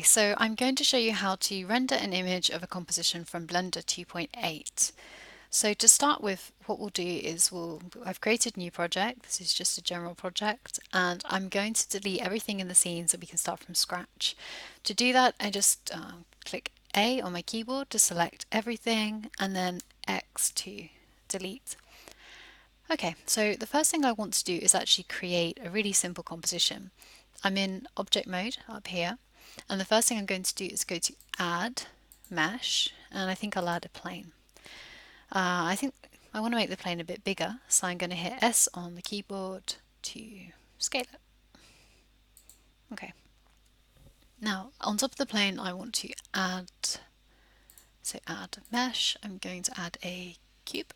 so I'm going to show you how to render an image of a composition from Blender 2.8. So to start with, what we'll do is I've created a new project. This is just a general project, and I'm going to delete everything in the scene so we can start from scratch. To do that, I just click A on my keyboard to select everything, and then X to delete. Okay, so the first thing I want to do is actually create a really simple composition. I'm in object mode up here, and the first thing I'm going to do is go to add mesh, and I think I'll add a plane. I think I want to make the plane a bit bigger, so I'm going to hit S on the keyboard to scale it. Okay. Now on top of the plane I want to add mesh. I'm going to add a cube.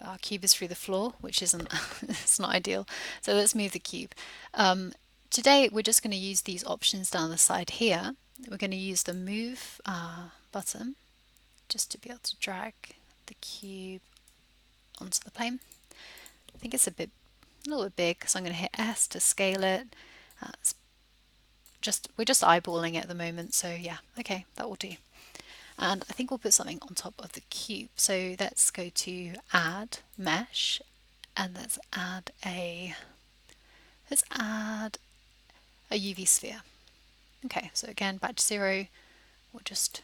Our cube is through the floor, which isn't it's not ideal. So let's move the cube. Today we're just going to use these options down the side here. We're going to use the move button just to be able to drag the cube onto the plane. I think it's a little bit big, so I'm going to hit S to scale it. We're just eyeballing it at the moment, so yeah, okay, that will do. And I think we'll put something on top of the cube. So let's go to add mesh, and let's add a UV sphere. Okay, so again, back to 0. We'll just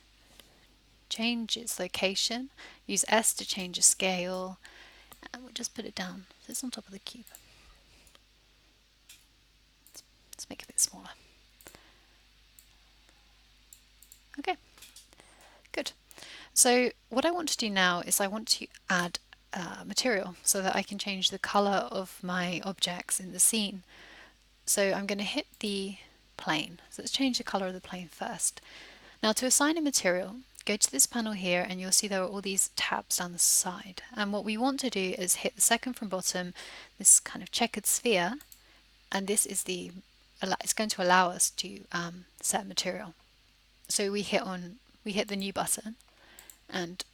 change its location, use S to change the scale, and we'll just put it down so it's on top of the cube. Let's make it a bit smaller. Okay, good. So what I want to do now is I want to add material so that I can change the color of my objects in the scene. So I'm going to hit the plane. So let's change the color of the plane first. Now to assign a material, go to this panel here and you'll see there are all these tabs down the side. And what we want to do is hit the second from bottom, this kind of checkered sphere, and this is it's going to allow us to set material. So we hit the new button, and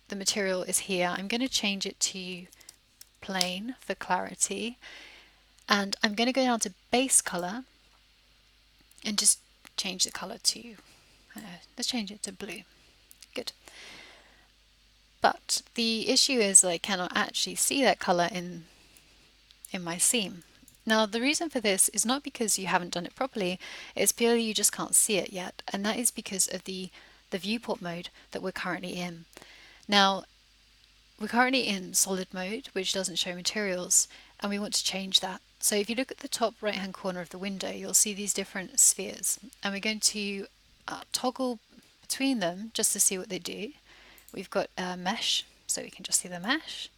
the material is here. I'm going to change it to plain for clarity, and I'm going to go down to base color and just change the color to let's change it to blue. Good. But the issue is I cannot actually see that color in my scene. Now the reason for this is not because you haven't done it properly, it's purely you just can't see it yet, and that is because of the viewport mode that we're currently in. Now we're currently in solid mode, which doesn't show materials, and we want to change that. So if you look at the top right hand corner of the window, you'll see these different spheres, and we're going to toggle between them just to see what they do. We've got mesh, so we can just see the mesh.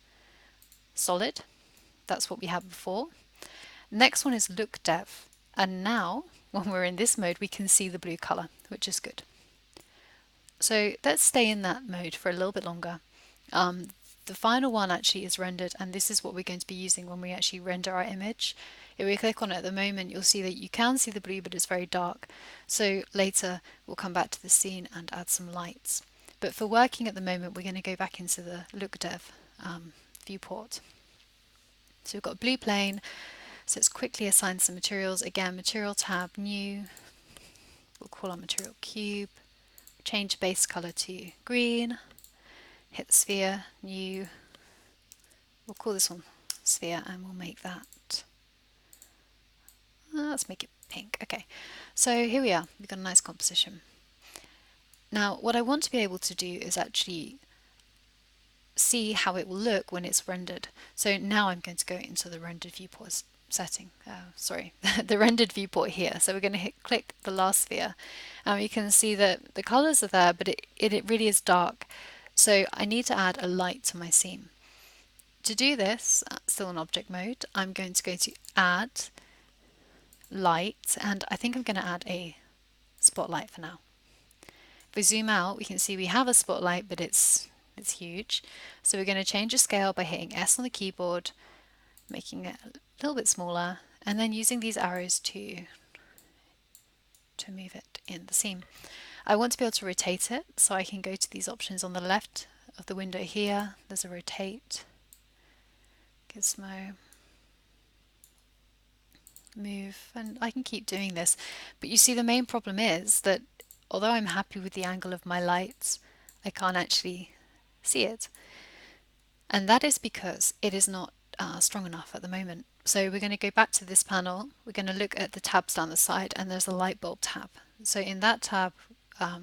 Solid, that's what we had before. Next one is look dev, and now when we're in this mode we can see the blue color, which is good. So let's stay in that mode for a little bit longer. The final one actually is rendered, and this is what we're going to be using when we actually render our image. If we click on it at the moment, you'll see that you can see the blue, but it's very dark. So later we'll come back to the scene and add some lights. But for working at the moment, we're going to go back into the look dev viewport. So we've got blue plane. So let's quickly assign some materials. Again, material tab, new. We'll call our material cube. Change base color to green. Hit the sphere, new. We'll call this one sphere, and we'll make that. Let's make it pink. Okay, so here we are. We've got a nice composition. Now, what I want to be able to do is actually see how it will look when it's rendered. So now I'm going to go into the rendered viewport setting. The rendered viewport here. So we're going to click the last sphere. You can see that the colors are there, but it really is dark. So I need to add a light to my scene. To do this, still in object mode, I'm going to go to add light, and I think I'm going to add a spotlight for now. If we zoom out, we can see we have a spotlight, but it's huge. So we're going to change the scale by hitting S on the keyboard, making it a little bit smaller, and then using these arrows to move it in the scene. I want to be able to rotate it, so I can go to these options on the left of the window here. There's a rotate, gizmo. move, and I can keep doing this. But you see, the main problem is that although I'm happy with the angle of my lights, I can't actually see it. And that is because it is not strong enough at the moment. So we're going to go back to this panel. We're going to look at the tabs down the side, and there's a light bulb tab. So in that tab,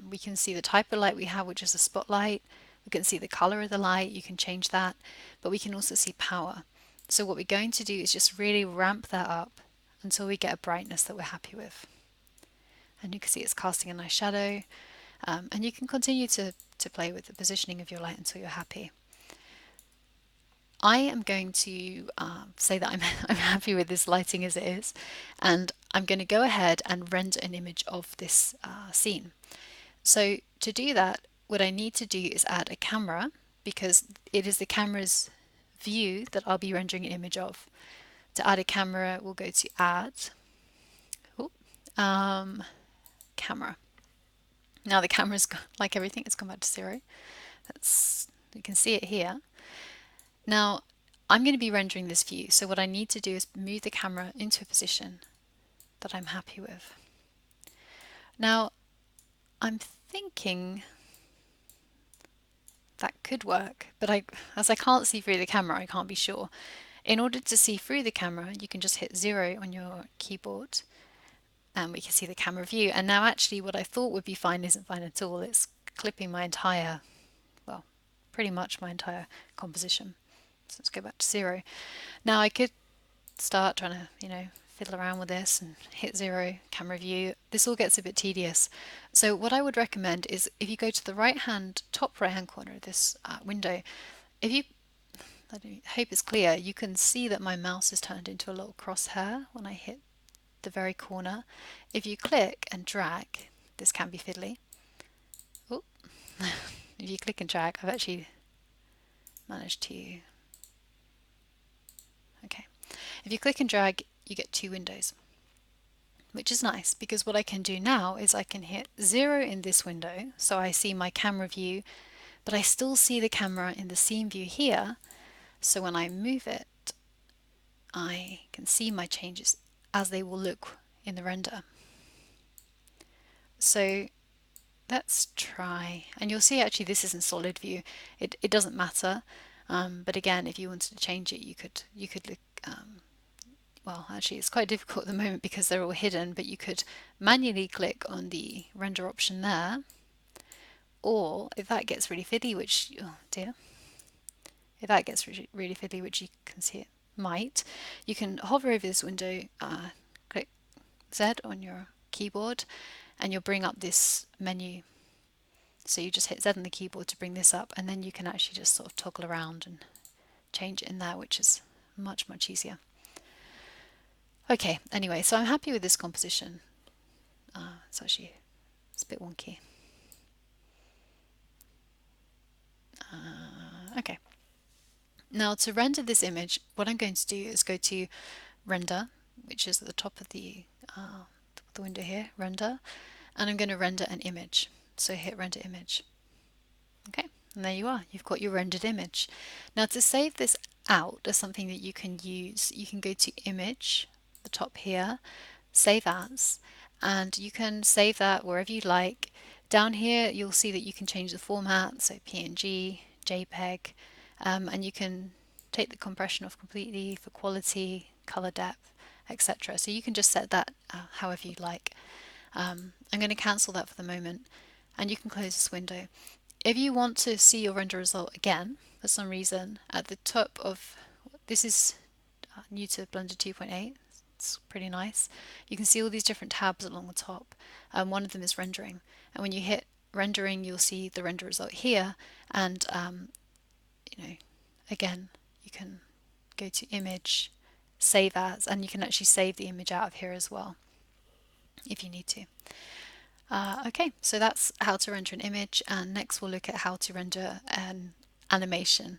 we can see the type of light we have, which is a spotlight. We can see the color of the light. You can change that, but we can also see power. So what we're going to do is just really ramp that up until we get a brightness that we're happy with. And you can see it's casting a nice shadow. And you can continue to play with the positioning of your light until you're happy. I am going to say that I'm happy with this lighting as it is, and I'm going to go ahead and render an image of this scene. So to do that, what I need to do is add a camera, because it is the camera's view that I'll be rendering an image of. To add a camera, we'll go to Add, Camera. Now the camera's, like everything, it's gone back to 0. You can see it here. Now, I'm going to be rendering this view, so what I need to do is move the camera into a position that I'm happy with. Now, I'm thinking that could work, but as I can't see through the camera, I can't be sure. In order to see through the camera, you can just hit 0 on your keyboard, and we can see the camera view. And now actually what I thought would be fine isn't fine at all. It's clipping my entire, well, pretty much my entire composition. So let's go back to 0. Now I could start trying to, fiddle around with this and hit 0, camera view. This all gets a bit tedious. So what I would recommend is if you go to the top right hand corner of this window, I hope it's clear, you can see that my mouse is turned into a little crosshair when I hit the very corner. If you click and drag, this can be fiddly. Oh, if you click and drag, I've actually managed to. Okay, if you click and drag, you get 2 windows, which is nice because what I can do now is I can hit 0 in this window, so I see my camera view, but I still see the camera in the scene view here. So when I move it, I can see my changes as they will look in the render. So let's try, and you'll see actually this is in solid view. It doesn't matter, but again, if you wanted to change it, you could look. Well, actually, it's quite difficult at the moment because they're all hidden. But you could manually click on the render option there, or if that gets really fiddly, which oh dear, if that gets really fiddly, which you can see it might, you can hover over this window, click Z on your keyboard, and you'll bring up this menu. So you just hit Z on the keyboard to bring this up, and then you can actually just sort of toggle around and change it in there, which is much, much easier. Okay, anyway, so I'm happy with this composition. It's a bit wonky. Okay. Now to render this image, what I'm going to do is go to Render, which is at the top of the window here, Render, and I'm going to render an image. So hit Render Image. Okay, and there you are. You've got your rendered image. Now to save this out as something that you can use, you can go to Image, the top here, Save As, and you can save that wherever you like. Down here you'll see that you can change the format, so PNG, JPEG, and you can take the compression off completely for quality, color depth, etc. So you can just set that however you like. I'm going to cancel that for the moment, and you can close this window. If you want to see your render result again, for some reason, at the top of, this is new to Blender 2.8, it's pretty nice. You can see all these different tabs along the top. One of them is rendering, and when you hit rendering, you'll see the render result here, and again, you can go to Image, Save As, and you can actually save the image out of here as well, if you need to. Okay, so that's how to render an image, and next we'll look at how to render an animation.